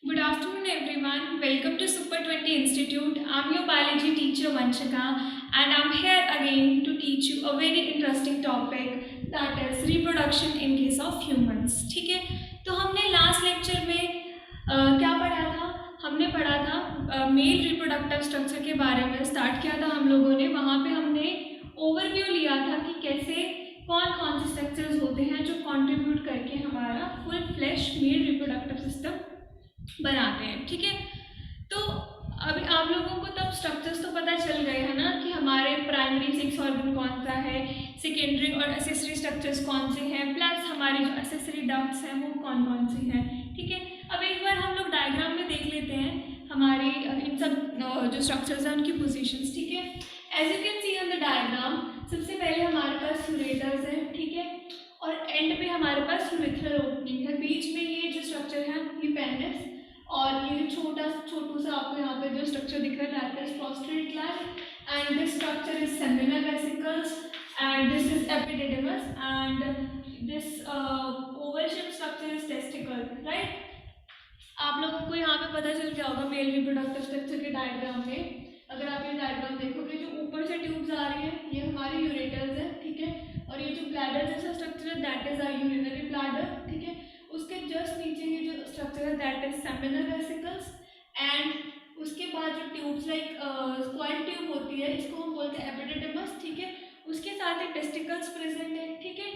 Good afternoon, everyone. Welcome to Super 20 Institute. I'm your biology teacher Vanshika, and I'm here again to teach you a very interesting topic that is reproduction in case of humans. ठीक है, तो हमने last lecture में क्या पढ़ा था? हमने पढ़ा था मेल रिप्रोडक्टिव स्ट्रक्चर के बारे में स्टार्ट किया था हम लोगों ने. वहाँ पे हमने ओवरव्यू लिया था कि कैसे कौन कौन से स्ट्रक्चर्स होते हैं जो कंट्रीब्यूट करके हमारा full flash male reproductive system बनाते हैं. ठीक है, तो अभी आप लोगों को तब स्ट्रक्चर्स तो पता चल गए हैं ना कि हमारे प्राइमरी सेक्स ऑर्गन कौन सा है, सेकेंडरी और एसेसरी स्ट्रक्चर्स कौन से हैं, प्लस हमारी जो एसेसरी डक्ट्स हैं वो कौन कौन सी हैं. ठीक है, अब एक बार हम लोग डायग्राम में देख लेते हैं हमारी इन सब जो स्ट्रक्चर्स हैं उनकी पोजिशंस. ठीक है, as you can see on the diagram, सबसे पहले हमारे पास यूरेटर्स है. ठीक है, और एंड पे हमारे पास यूरिथ्रल ओपनिंग है. बीच में ये जो स्ट्रक्चर है ये पेनिस, और ये जो छोटू सा आपको यहाँ पे जो स्ट्रक्चर दिख रहा है that is prostate gland, and this structure is seminal vesicles, and this is epididymis, and this Oval shape structure is testicle. Right, आप लोगों को यहाँ पे पता चल गया होगा मेल रिप्रोडक्टिव स्ट्रक्चर के डायग्राम में. अगर आप ये डायग्राम देखोगे, जो ऊपर से ट्यूब्स आ रही है ये हमारे यूरेटर्स है. ठीक है, और ये जो ब्लैडर जैसा स्ट्रक्चर है that is our urinary bladder. ठीक है, उसके जस्ट नीचे ये जो स्ट्रक्चर है that is seminal vesicles, and उसके बाद जो ट्यूब्स लाइक स्क्वायर ट्यूब होती है इसको हम बोलते हैं एपिडिडमस. ठीक है, उसके साथ ही टेस्टिकल्स प्रेजेंट है. ठीक है,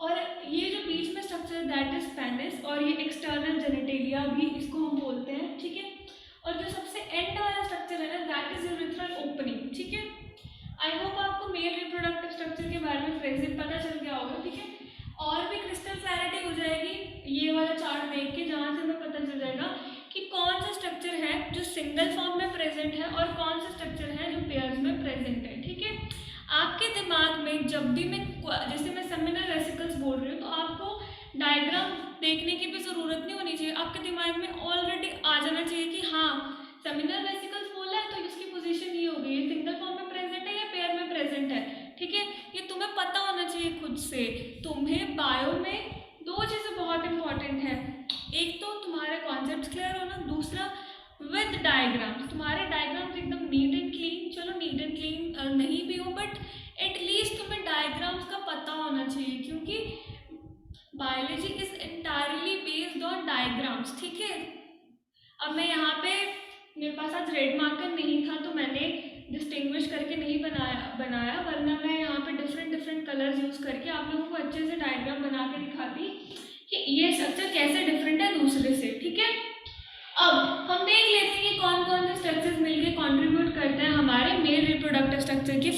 और ये जो बीच में स्ट्रक्चर है दैट इज पेनिस, और ये एक्सटर्नल जेनिटेलिया भी इसको हम बोलते हैं. ठीक है, और जो सबसे एंड वाला स्ट्रक्चर है ना दैट इज यूरिथ्रल ओपनिंग. ठीक है, आई होप आपको मेल रिप्रोडक्टिव स्ट्रक्चर के बारे में फ्रेजिंग पता चल गया होगा. ठीक है, और भी क्रिस्टल क्लैरिटी हो जाएगी ये वाला चार्ट देख के, जहाँ से हमें पता चल जाएगा कि कौन सा स्ट्रक्चर है जो सिंगल फॉर्म में प्रेजेंट है और कौन सा स्ट्रक्चर है जो पेयर्स में प्रेजेंट है. ठीक है, आपके दिमाग में जब भी मैं जैसे मैं सेमिनल वेसिकल्स बोल रही हूँ तो आपको डायग्राम देखने की भी ज़रूरत नहीं होनी चाहिए. आपके दिमाग में ऑलरेडी आ जाना चाहिए कि हाँ सेमिनल वेसिकल्स बोला है तो इसकी पोजीशन ये होगी, ये सिंगल फॉर्म में प्रेजेंट है या पेयर में प्रेजेंट है. ठीक है, ये तुम्हें पता होना चाहिए खुद से. तुम्हें बायो में दो चीज़ें बहुत इंपॉर्टेंट है, एक तो तुम्हारे कॉन्सेप्ट क्लियर होना, दूसरा विद डायग्राम्स. तुम्हारे डायग्राम्स एकदम नीट एंड क्लीन, चलो नीट एंड क्लीन नहीं भी हो बट एटलीस्ट तुम्हें डायग्राम्स का पता होना चाहिए, क्योंकि biology is entirely based on diagrams. ठीक है, अब मैं यहाँ पे मेरे पास आज रेड मार्कर नहीं था तो मैंने डिस्टिंग्विश करके नहीं बनाया, वरना मैं यहाँ पे डिफरेंट कलर्स यूज़ करके आप लोगों को अच्छे से डायग्राम बना के दिखाती कि ये स्ट्रक्चर कैसे डिफरेंट है दूसरे से. ठीक है, अब हम देख लेते हैं कि कौन कौन से स्ट्रक्चर्स मिलके कंट्रीब्यूट करते हैं हमारे मेल रिप्रोडक्टिव स्ट्रक्चर के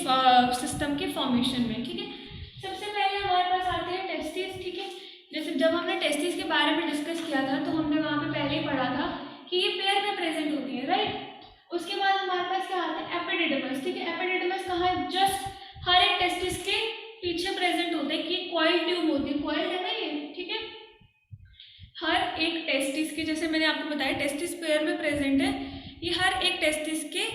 सिस्टम के फॉर्मेशन में. ठीक है, सबसे पहले हमारे पास आते हैं टेस्टिस. ठीक है, जैसे जब हमने टेस्टिस के बारे में डिस्कस किया था तो हमने वहाँ पे पहले ही पढ़ा था कि ये पेयर में प्रेजेंट होती है. राइट, उसके बाद हमारे पास क्या आता है एपिडिडमस. ठीक है, एपिडिडमस कहाँ है, जस्ट हर एक टेस्टिस के पीछे प्रेजेंट होते हैं कि कॉइल ट्यूब होती है, कॉइल है ना ये. ठीक है, हर एक टेस्टिस के, जैसे मैंने आपको बताया टेस्टिस पेयर में प्रेजेंट है, ये हर एक टेस्टिस के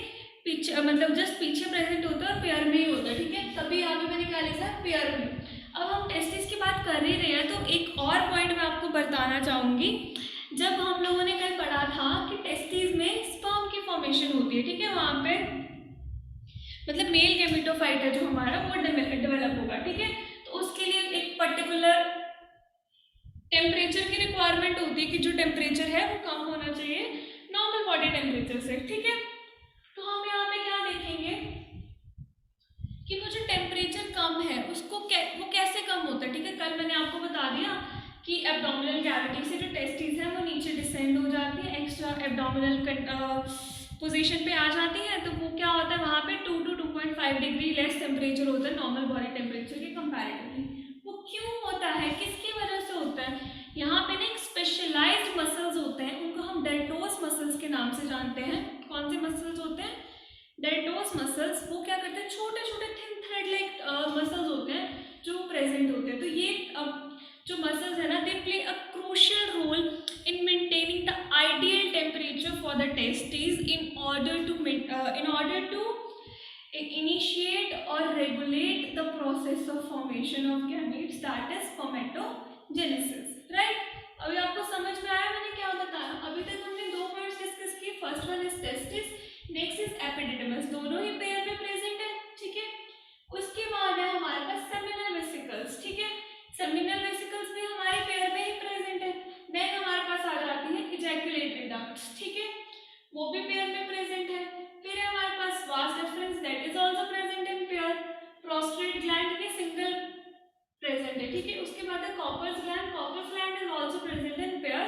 पीछे मतलब जस्ट पीछे प्रेजेंट होता है और पेयर में ही होता है. ठीक है, तभी यहाँ पे मैंने क्या लिखा पेयर में. अब हम टेस्टिस की बात कर ही रहे हैं तो एक और पॉइंट मैं आपको बताना चाहूँगी. जब हम लोगों ने कल पढ़ा था कि टेस्टिस में स्पर्म की फॉर्मेशन होती है. ठीक है, वहाँ पे मतलब मेल गैमेटोफाइट है जो हमारा वो डेवलप होगा. ठीक है, तो उसके लिए एक पर्टिकुलर टेम्परेचर की रिक्वायरमेंट होती है कि जो टेम्परेचर है वो कम होना चाहिए नॉर्मल बॉडी टेम्परेचर से. ठीक है, तो हम यहाँ पे क्या देखेंगे कि वो जो टेम्परेचर कम है उसको वो कैसे कम होता है. ठीक है, कल मैंने आपको बता दिया कि एब्डोमिनल कैविटी से जो टेस्टिस है वो नीचे डिसेंड हो जाती है, एक्स्ट्रा एब्डोमिनल पोजीशन पे आ जाती है. तो वो क्या होता है वहाँ पे 2 to 2.5 डिग्री लेस टेम्परेचर होता है नॉर्मल बॉडी टेम्परेचर के कंपैरेटिवली. वो क्यों होता है, किसकी वजह से होता है, यहाँ पे ना एक स्पेशलाइज्ड मसल्स होते हैं, उनको हम डेल्टोस मसल्स के नाम से जानते हैं. कौन से मसल्स होते हैं, डेल्टोस मसल्स. वो क्या करते हैं, छोटे छोटे थिन थ्रेड लाइक मसल्स होते हैं जो प्रेजेंट होते हैं. तो ये जो मसल्स है ना they play a crucial role in maintaining the ideal temperature for the testis in order to initiate or regulate the process of formation of gametes, that is spermatogenesis. right, अभी आपको समझ में आया मैंने क्या बताया. अभी तक हमने दो Cowper's gland is also present in pair,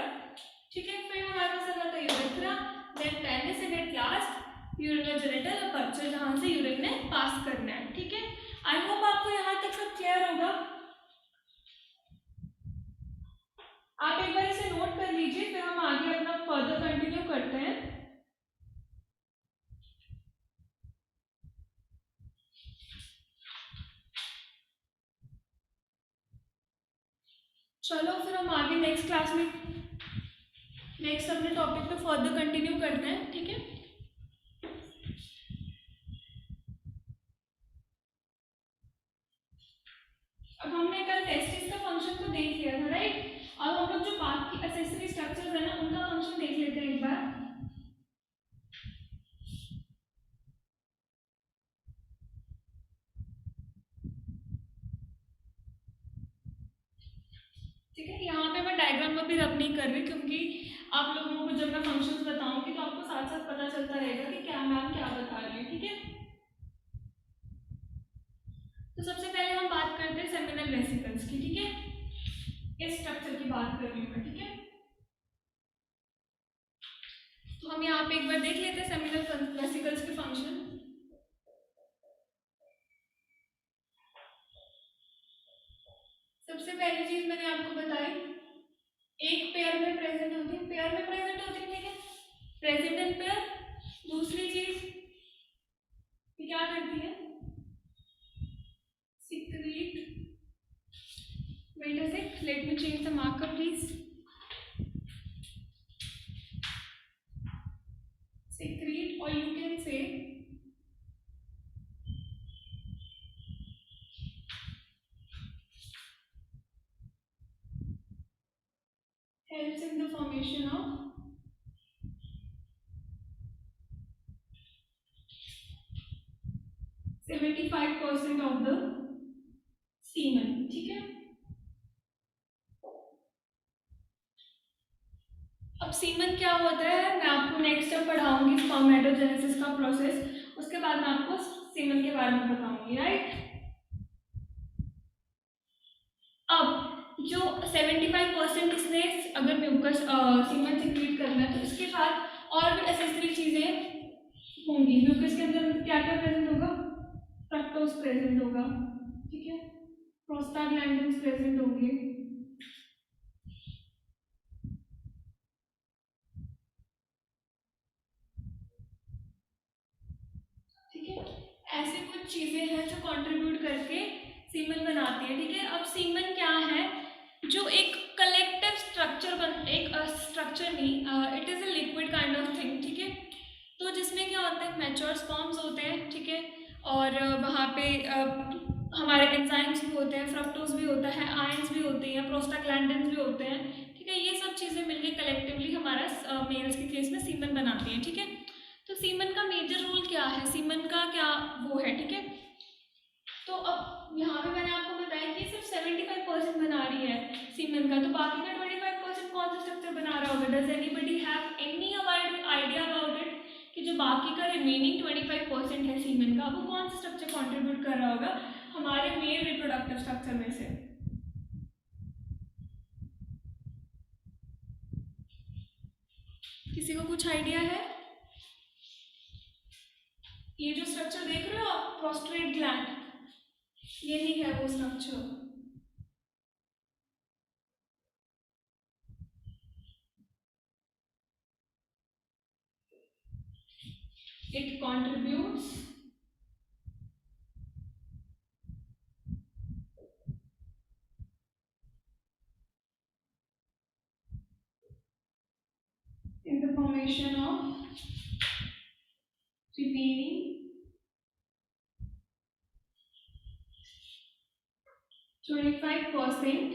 ठीक है। फिर हमारे पास आ जाता है urethra, then penis and at last urinogenital aperture, जहाँ से यूरिन ने पास करना है, ठीक है। आई होप आपको यहाँ तक सब क्लियर होगा। आप एक बार इसे नोट कर लीजिए, फिर हम आगे अपना फर्दर कंटिन्यू करते हैं। चलो फिर हम आगे नेक्स्ट क्लास में नेक्स्ट अपने टॉपिक पे फर्दर कंटिन्यू करते हैं, ठीक है। अब हमने कल टेस्टिस का फंक्शन तो देख लिया था, राइट। अब हम लोग जो बाकी एक्सेसरी स्ट्रक्चर्स है ना, उनका फंक्शन देख लेते हैं एक बार। ठीक है, यहाँ पे मैं डायग्राम अभी रब नहीं कर रही, क्योंकि आप लोगों को जब मैं फंक्शंस बताऊंगी तो आपको साथ साथ पता चलता रहेगा कि क्या मैम क्या बता रही है, ठीक है। तो सबसे पहले हम बात करते हैं सेमिनल वेसिकल्स की, ठीक है। इस स्ट्रक्चर की बात कर रही हूँ मैं, ठीक है। तो हम यहाँ पे एक बार देख लेते हैं सेमिनल वेसिकल्स के फंक्शन। सबसे पहली चीज मैंने आपको बताई, एक पेयर में प्रेजेंट होती है, ठीक है, प्रेजेंट इन पेयर। दूसरी चीज क्या करती है, secrete, wait a sec, let me change the marker please, secrete, or you can say helps in the formation of 75% of the semen, ठीक है। अब सीमन क्या होता है मैं आपको नेक्स्ट जब पढ़ाऊंगी स्पर्मेटोजेनेसिस का प्रोसेस, उसके बाद मैं आपको सीमन के बारे में बताऊंगी, राइट। अब जो 75% इसने अगर म्यूकस सीमन सिक्रीट करना है, तो इसके साथ और भी एसेसरी चीजें होंगी। म्यूकस के अंदर क्या क्या प्रेजेंट होगा, फ्रक्टोज प्रेजेंट होगा, ठीक है, प्रोस्टाग्लैंडिन्स प्रेजेंट होंगे, ठीक है। ऐसी कुछ चीजें हैं जो कंट्रीब्यूट करके सीमन बनाती है, ठीक है। अब सीमन क्या है, जो एक कलेक्टिव स्ट्रक्चर एक स्ट्रक्चर नहीं, it is a liquid kind of thing, ठीक है। तो जिसमें क्या होता है, मैच्योर स्पर्म्स होते हैं, ठीक है, और वहाँ पे हमारे एंजाइम्स भी होते हैं, फ्रक्टोज भी होता है, आयंस भी होते हैं, प्रोस्टाग्लैंडिन्स भी होते हैं, ठीक है। ये सब चीज़ें मिलकर कलेक्टिवली हमारा मेल्स के केस में सीमन बनाती हैं, ठीक है। तो सीमन का मेजर रोल क्या है, सीमन का क्या वो है, ठीक है। तो अब यहाँ पे मैंने आपको बताया कि सिर्फ 75% बना रही है सीमन का, तो बाकी का 25% कौन सा स्ट्रक्चर बना रहा होगा। Does anybody have any idea about it कि जो बाकी का रिमेनिंग 25% है सीमन का, वो कौन सा स्ट्रक्चर कंट्रीब्यूट कर रहा होगा हमारे मेल रिप्रोडक्टिव स्ट्रक्चर में से। किसी को कुछ आइडिया है। ये जो स्ट्रक्चर देख रहे हो आप, प्रोस्ट्रेट ग्लैंड, ये नहीं है वो structure. It contributes in the formation of remaining 25%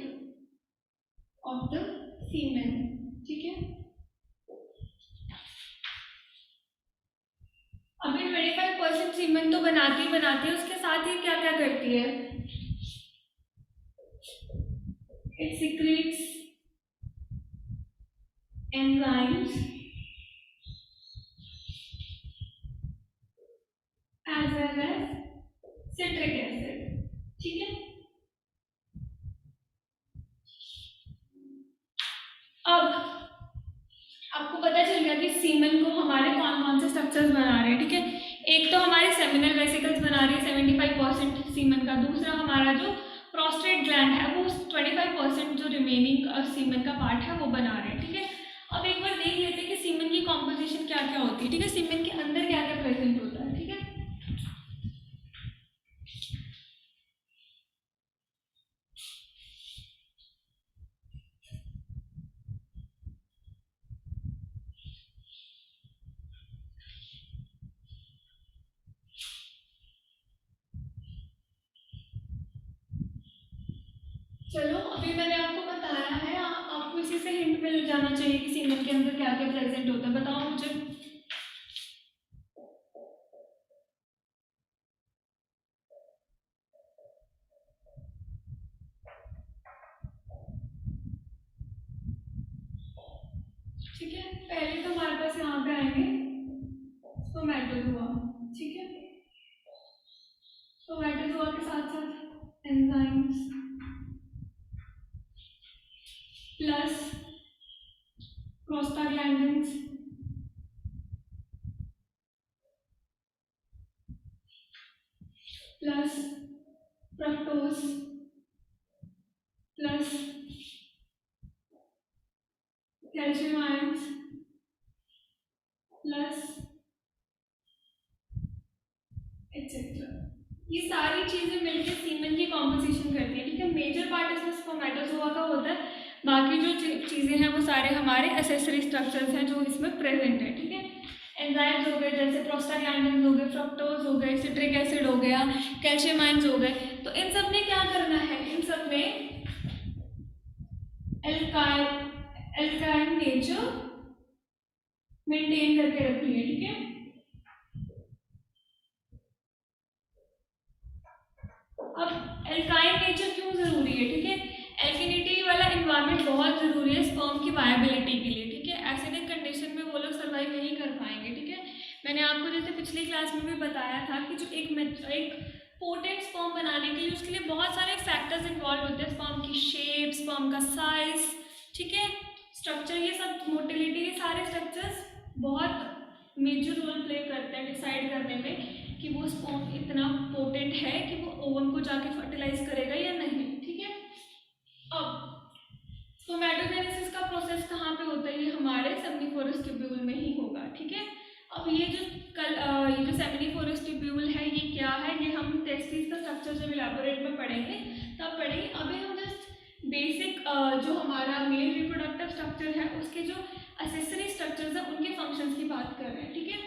of the semen, ठीक है। अभी 25% सीमन तो बनाती है, उसके साथ ही क्या क्या करती है, it secretes enzymes as well as citric acid, ठीक है। अब आपको पता चल गया कि सीमन को हमारे कौन कौन से स्ट्रक्चर्स बना रहे हैं, ठीक है। एक तो हमारे सेमिनल वेसिकल्स बना रही है 75% सीमन का, दूसरा हमारा जो प्रोस्टेट ग्लैंड है वो 25% जो रिमेनिंग सीमन का पार्ट है वो बना रहे हैं, ठीक है। अब एक बार देख लेते हैं कि सीमन की कॉम्पोजिशन क्या क्या होती है, ठीक है, सीमन के अंदर क्या क्या प्रेजेंट होता है, ठीक है। चलो अभी मैंने आपको बताया है, आपको इसी से हिंट मिल जाना चाहिए कि सीमन के अंदर क्या क्या प्रेजेंट होता है। बताओ मुझे। ठीक है, पहले तो हमारे पास यहाँ पे आएंगे स्पर्मेटोजोआ, ठीक है। स्पर्मेटोजोआ के साथ साथ enzymes plus prostaglandins plus fructose plus calcium ions plus etcetera, ये सारी चीजें मिलकर सीमन की कॉम्पोजिशन करती है, ठीक है। मेजर पार्ट इसमें स्पर्मेटोजोआ का होता है, बाकी जो चीजें हैं वो सारे हमारे एसेसरी स्ट्रक्चर्स हैं जो इसमें प्रेजेंट है, ठीक है। एंजाइम्स हो गए जैसे प्रोस्टाग्लैंडिन्स हो गए, फ्रक्टोज हो गए, सिट्रिक एसिड हो गया, कैल्शियम आयंस हो गए, तो इन सब ने क्या करना है, इन सब ने एल्काइन नेचर मेंटेन करके रखनी है, ठीक है। अब एल्काइन नेचर क्यों जरूरी है, ठीक है। एल्किनिटी वाला इन्वायरमेंट बहुत जरूरी है स्पर्म की वायबिलिटी के लिए, ठीक है। एसिडिक कंडीशन में वो लोग सर्वाइव नहीं कर पाएंगे, ठीक है। मैंने आपको जैसे पिछली क्लास में भी बताया था कि जो एक पोटेंट स्पर्म बनाने के लिए उसके लिए बहुत सारे फैक्टर्स इन्वॉल्व होते हैं, स्पर्म की शेप, स्पर्म का साइज, ठीक है, स्ट्रक्चर, ये सब मोटिलिटी, ये सारे स्ट्रक्चर्स बहुत मेजर रोल प्ले करते हैं डिसाइड करने में कि वो स्पर्म इतना पोटेंट है कि वो ओवम को जाके फर्टिलाइज करेगा या नहीं, ठीक है। अब स्पर्मेटोजेनेसिस का प्रोसेस कहाँ पे होता है, ये हमारे सेमिनिफेरस ट्यूब्यूल में ही होगा, ठीक है। अब ये जो सेमिनिफेरस ट्यूब्यूल है ये क्या है, ये हम टेस्टिस का स्ट्रक्चर जब इलैबोरेट में पढ़ेंगे तब पढ़ेंगे। अभी हम जस्ट बेसिक जो हमारा मेल रिप्रोडक्टिव स्ट्रक्चर है उसके जो एसेसरी स्ट्रक्चर्स हैं उनके फंक्शंस की बात कर रहे हैं, ठीक है।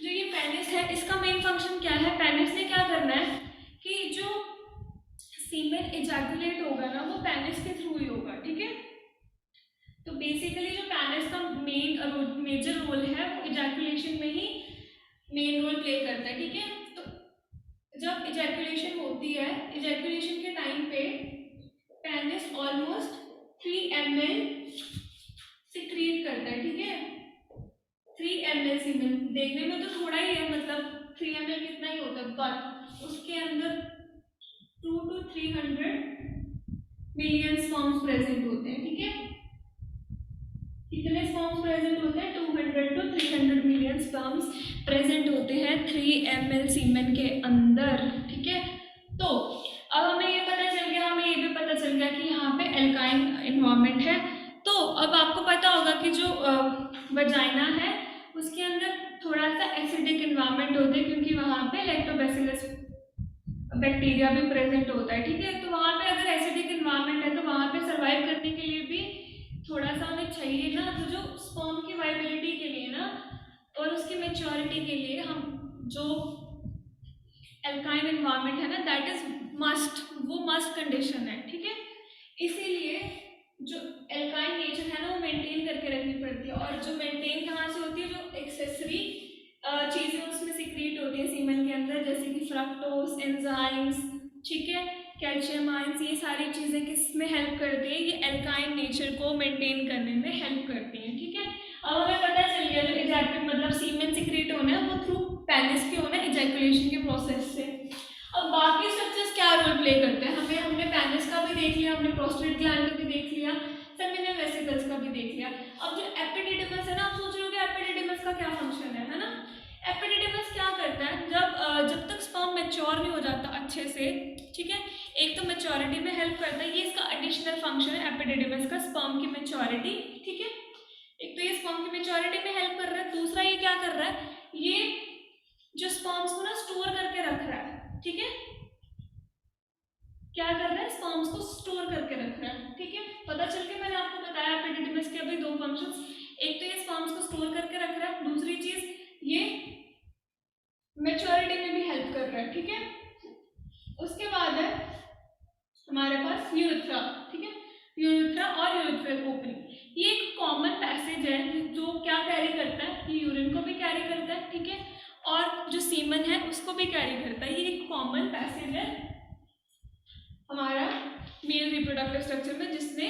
जो ये पेनिस है इसका मेन फंक्शन क्या है, पेनिस ने क्या करना है कि जो सीमेन इजैकुलेट होगा ना वो पेनिस के थ्रू ही होगा, ठीक है। तो बेसिकली जो पेनिस का मेजर रोल है वो इजैकुलेशन में ही मेन रोल प्ले करता है, ठीक है। तो जब इजैकुलेशन होती है, इजैकुलेशन के टाइम पे पेनिस ऑलमोस्ट 3 ml सिक्रीट करता है, ठीक है। 3 ml सीमेन देखने में तो थोड़ा ही है, मतलब 3 ml कितना ही होता है, बट उसके अंदर 2 to 300 मिलियन स्पर्म्स प्रेजेंट होते हैं, ठीक है। कितने स्पर्म्स प्रेजेंट होते हैं, 200 to 300 मिलियन स्पर्म्स प्रेजेंट होते हैं 3 ml सीमेन के अंदर, ठीक है। तो अब हमें ये पता चल गया, हमें ये भी पता चल गया कि यहाँ पे एल्काइन इन्वायरमेंट है। तो अब आपको पता होगा कि जो वजाइना है उसके अंदर थोड़ा सा एसिडिक इन्वायरमेंट होता है क्योंकि वहाँ पे लैक्टोबैसिलस बैक्टीरिया भी प्रेजेंट होता है, ठीक है। तो वहाँ पे अगर एसिडिक इन्वायरमेंट है तो वहाँ पे सर्वाइव करने के लिए भी थोड़ा सा हमें चाहिए ना, तो जो स्पर्म की वाइबिलिटी के लिए ना और उसकी मेच्योरिटी के लिए हम जो एल्काइन इन्वायरमेंट है ना दैट इज मस्ट, वो मस्ट कंडीशन है, ठीक है। इसीलिए जो एल्काइन नेचर है ना वो मेंटेन करके रखनी पड़ती है, और जो मेंटेन कहाँ से होती है, जो एक्सेसरी चीज़ें उसमें सिक्रीट होती है सीमन के अंदर, जैसे कि फ्रक्टोज, एंजाइम्स, ठीक है, कैल्शियम आयंस, ये सारी चीज़ें किस में हेल्प करती है, ये एल्काइन नेचर को मेंटेन करने में हेल्प करती हैं, ठीक है। अब हमें पता चल गया जो इजैकुलेट मतलब सीमेन सिक्रीट होना है वो थ्रू पेनिस के होना है इजैकुलेशन के प्रोसेस से। अब बाकी स्ट्रक्चर्स क्या रोल प्ले करते हैं, हमने पेनिस का भी देख लिया, हमने प्रोस्टेट ग्लैंड का भी देख लिया, सेमिनल वेसिकल्स का भी देख लिया। अब जो एपिडिडिमस है ना, आप सोच रहे हो कि एपिडिडिमस का क्या फंक्शन है ना। एपिडिडिमस क्या करता है, जब तक स्पर्म मैच्योर नहीं हो जाता अच्छे से, ठीक है, एक तो मैच्योरिटी में हेल्प करता है, ये इसका एडिशनल फंक्शन है एपिडिडिमस का, स्पर्म की मैच्योरिटी, ठीक है। एक तो ये स्पर्म की मैच्योरिटी में हेल्प कर रहा है, दूसरा ये क्या कर रहा है, ये जो स्पर्म्स को ना स्टोर करके रख रहा है, ठीक है, क्या कर रहा है, स्पर्म्स को स्टोर करके रख रहा है, ठीक है। पता चल के मैंने आपको बताया एपिडिडिमस के अभी दो फंक्शंस, एक तो ये स्पर्म्स को स्टोर करके रख रहा है, दूसरी चीज ये मैच्योरिटी में भी हेल्प कर रहा है, ठीक है। उसके बाद है हमारे पास यूरेथ्रा, ठीक है, यूरेथ्रा और यूरेथ्रल ओपनिंग, ये एक कॉमन पैसेज है जो क्या कैरी करता है, ये यूरिन को भी कैरी करता है, ठीक है, और जो सीमन है उसको भी कैरी करता है। ये एक कॉमन पैसेज है हमारा मेल रिप्रोडक्टिव स्ट्रक्चर में, जिसने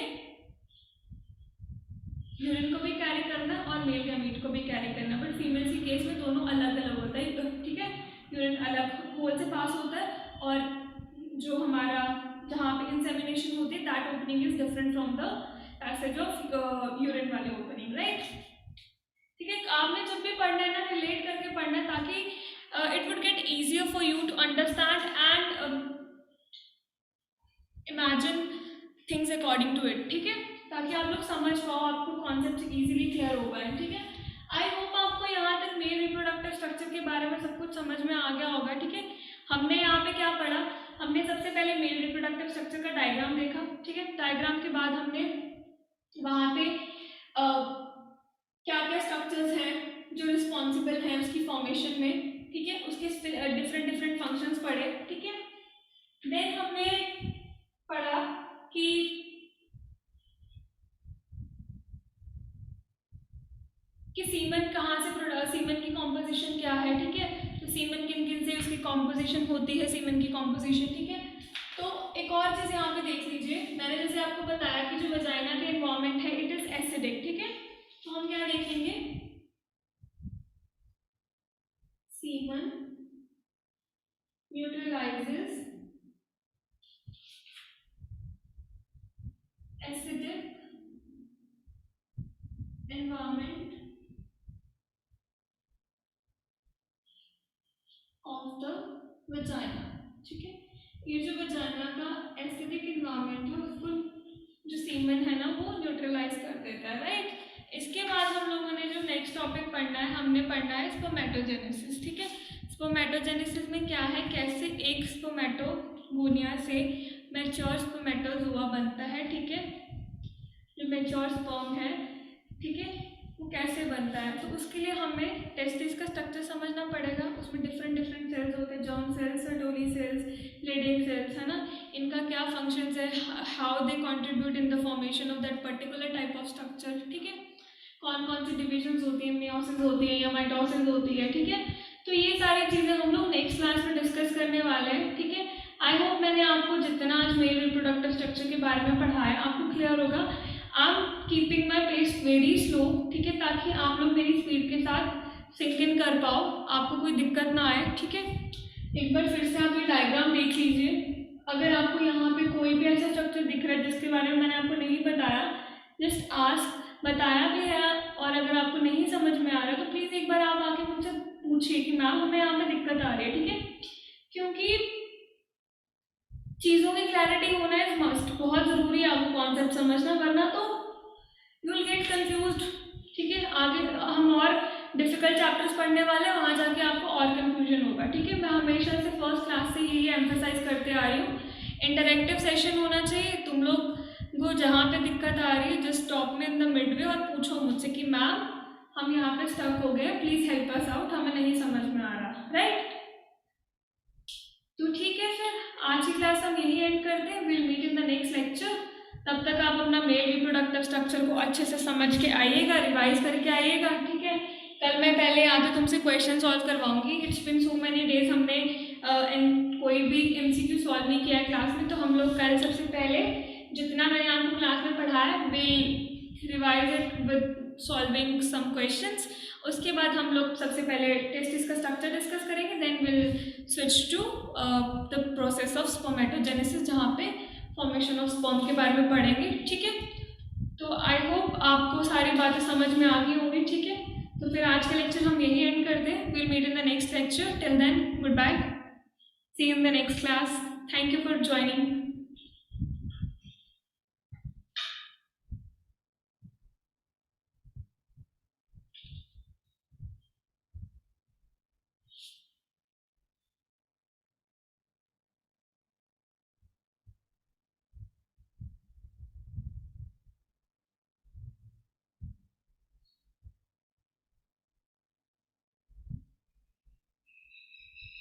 यूरिन को भी कैरी करना और मेल गैमीट को भी कैरी करना, बट फीमेल के केस में दोनों अलग अलग होता है, ठीक है। यूरिन अलग होल से पास होता है और जो हमारा जहाँ पे इंसेमिनेशन होती है that opening is different from the passage of urine वाले ओपनिंग, राइट। ठीक है, आपने जब भी पढ़ना है ना रिलेट करके पढ़ना है, ताकि it would get easier for you to understand and imagine things according to it, ठीक है, ताकि आप लोग समझ पाओ, आपको कॉन्सेप्ट इजीली क्लियर हो पाए, ठीक है। आई होप आपको यहाँ तक मेल रिप्रोडक्टिव स्ट्रक्चर के बारे में सब कुछ समझ में आ गया होगा, ठीक है। हमने यहाँ पे क्या पढ़ा, हमने सबसे पहले मेल रिप्रोडक्टिव स्ट्रक्चर का डायग्राम देखा, ठीक है। डायग्राम के बाद हमने वहाँ पे क्या क्या स्ट्रक्चर्स हैं जो रिस्पॉन्सिबल हैं उसकी फॉर्मेशन में, ठीक है, उसके डिफरेंट फंक्शंस पढ़े, ठीक है। देन हमने पढ़ा कि सीमन कहाँ से, सीमन की कॉम्पोजिशन क्या है, ठीक है, तो सीमन किन किन से उसकी कॉम्पोजिशन होती है, सीमन की कॉम्पोजिशन, ठीक है। तो एक और चीज़ यहाँ पे देख लीजिए, मैंने जैसे आपको बताया कि जो वजाइना का एनवायरनमेंट है इट इज एसिडिक, ठीक है, तो हम क्या देखेंगे, semen neutralises acidic environment of the vagina, ठीक है। ये जो वजाइना का एसिडिक एनवायरनमेंट है उसको जो सीमन है ना वो न्यूट्रलाइज कर देता है, राइट। इसके बाद हम लोगों ने जो नेक्स्ट टॉपिक पढ़ना है, हमने पढ़ना है स्पर्मेटोजेनेसिस, ठीक है। स्पर्मेटोजेनेसिस में क्या है, कैसे एक स्पर्मेटोगोनिया से मैच्योर स्पर्मेटोजोआ बनता है, ठीक है, जो मैच्योर स्पर्म है, ठीक है, वो कैसे बनता है। तो उसके लिए हमें टेस्टिस का स्ट्रक्चर समझना पड़ेगा, उसमें डिफरेंट सेल्स होते हैं, germ cells, Sertoli cells, Leydig cells, है ना, इनका क्या फंक्शंस है, how they contribute in the formation of that particular type of structure, ठीक है, कौन कौन सी डिविजन्स होती है, मियोसिस होती है या माइटोसिस होती है, ठीक है। तो ये सारी चीज़ें हम लोग नेक्स्ट क्लास में डिस्कस करने वाले हैं, ठीक है। आई होप मैंने आपको जितना आज मेल रिप्रोडक्टिव स्ट्रक्चर के बारे में पढ़ाया आपको क्लियर होगा। I am keeping my pace very slow, ठीक है, ताकि आप लोग मेरी स्पीड के साथ सिंक इन कर पाओ, आपको कोई दिक्कत ना आए, ठीक है। एक बार फिर से आप ये डायग्राम देख लीजिए, अगर आपको यहाँ पे कोई भी ऐसा स्ट्रक्चर दिख रहा है जिसके बारे में मैंने आपको नहीं बताया, जस्ट आस्क, बताया भी है, और अगर आपको नहीं समझ में आ रहा तो प्लीज़ एक बार आप आके मुझसे पूछिए कि मैम हमें यहाँ पे दिक्कत आ रही है, ठीक है, क्योंकि चीज़ों की क्लैरिटी होना इज मस्ट, बहुत ज़रूरी है आपको कॉन्सेप्ट समझना, वरना तो यू विल गेट कंफ्यूज्ड, ठीक है। आगे हम और डिफिकल्ट चैप्टर्स पढ़ने वाले हैं, वहाँ जाके आपको और कंफ्यूजन होगा, ठीक है। मैं हमेशा से फर्स्ट क्लास से यही एम्फेसाइज करते आ रही हूँ, इंटरैक्टिव सेशन होना चाहिए, तुम लोग को जहाँ पे दिक्कत आ रही है जस्ट स्टॉप में इन द मिडवे और पूछो मुझसे कि मैम हम यहाँ पे स्टक हो गए, प्लीज़ हेल्प अस आउट, हमें नहीं समझ में आ रहा, राइट। तो ठीक है, फिर आज की क्लास हम यही एंड करते हैं, will meet in the next lecture. तब तक आप अपना मेल रिप्रोडक्टिव स्ट्रक्चर को अच्छे से समझ के आइएगा, रिवाइज करके आइएगा, ठीक है। कल मैं पहले आके तुमसे क्वेश्चन सॉल्व करवाऊंगी, it's been so many days हमने कोई भी MCQ सॉल्व नहीं किया है क्लास में, तो हम लोग कल सबसे पहले जितना मैंने आपको क्लास में पढ़ाया will revise it with solving some questions. उसके बाद हम लोग सबसे पहले टेस्टिस का स्ट्रक्चर डिस्कस करेंगे, then will switch to the process of spermatogenesis, जहाँ पे फॉर्मेशन ऑफ स्पर्म के बारे में पढ़ेंगे, ठीक है। तो आई होप आपको सारी बातें समझ में आ गई होंगी, ठीक है। तो फिर आज का लेक्चर हम यही एंड करते हैं। Will meet in the next lecture. Till then goodbye, see you in the next class. Thank you for joining.